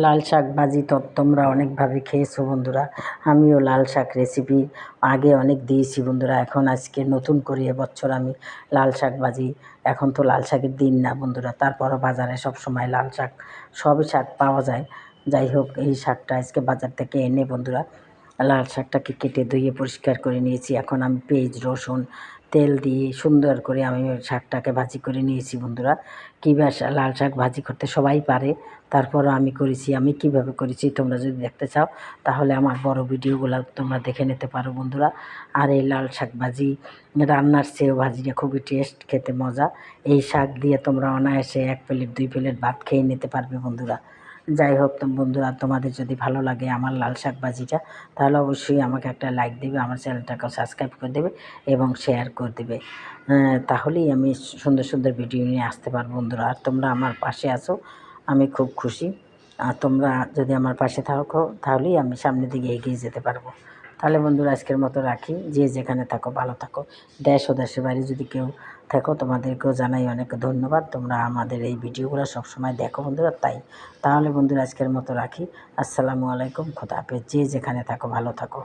লাল শাক ভাজি তো তোমরা অনেকভাবে খেয়েছো বন্ধুরা। আমিও লাল শাক রেসিপি আগে অনেক দিয়েছি বন্ধুরা। এখন আজকে নতুন করে এবছর আমি লাল শাক ভাজি। এখন তো লাল শাকের দিন না বন্ধুরা, তারপরও বাজারে সব সময় লাল শাক, সবই শাক পাওয়া যায়। যাই হোক, এই শাকটা আজকে বাজার থেকে এনে বন্ধুরা লাল শাকটাকে কেটে ধুয়ে পরিষ্কার করে নিয়েছি। এখন আমি পেঁয়াজ রসুন তেল দিয়ে সুন্দর করে আমি শাকটাকে ভাজি করে নিয়েছি বন্ধুরা। কীভাবে লাল শাক ভাজি করতে সবাই পারে, তারপরও আমি করেছি। আমি কিভাবে করেছি তোমরা যদি দেখতে চাও তাহলে আমার বড় ভিডিওগুলো তোমরা দেখে নিতে পারো বন্ধুরা। আর এই লাল শাক ভাজি রান্নার চেয়েও ভাজিটা খুবই টেস্ট, খেতে মজা। এই শাক দিয়ে তোমরা অনায়াসে 1 প্লেট 2 প্লেট ভাত খেয়ে নিতে পারবে বন্ধুরা। যাই হোক বন্ধুরা, তোমাদের যদি ভালো লাগে আমার লাল শাক ভাজিটা, তাহলে অবশ্যই আমাকে একটা লাইক দেবে, আমার চ্যানেলটাকে সাবস্ক্রাইব করে দেবে এবং শেয়ার করে দেবে। তাহলেই আমি সুন্দর সুন্দর ভিডিও নিয়ে আসতে পারবো বন্ধুরা। আর তোমরা আমার পাশে আসো, আমি খুব খুশি। আর তোমরা যদি আমার পাশে থাকো তাহলেই আমি সামনের দিকে এগিয়ে যেতে পারবো। তাহলে বন্ধুরা আজকের মতো রাখি। যে যেখানে থাকো ভালো থাকো। দেশ ও দেশের বাইরে যদি কেউ থাকো তোমাদেরকেও জানাই অনেক ধন্যবাদ। তোমরা আমাদের এই ভিডিওগুলো সবসময় দেখো বন্ধুরা। তাহলে বন্ধুরা আজকের মতো রাখি। আসসালামু আলাইকুম, খোদা হাফেজ। যে যেখানে থাকো ভালো থাকো।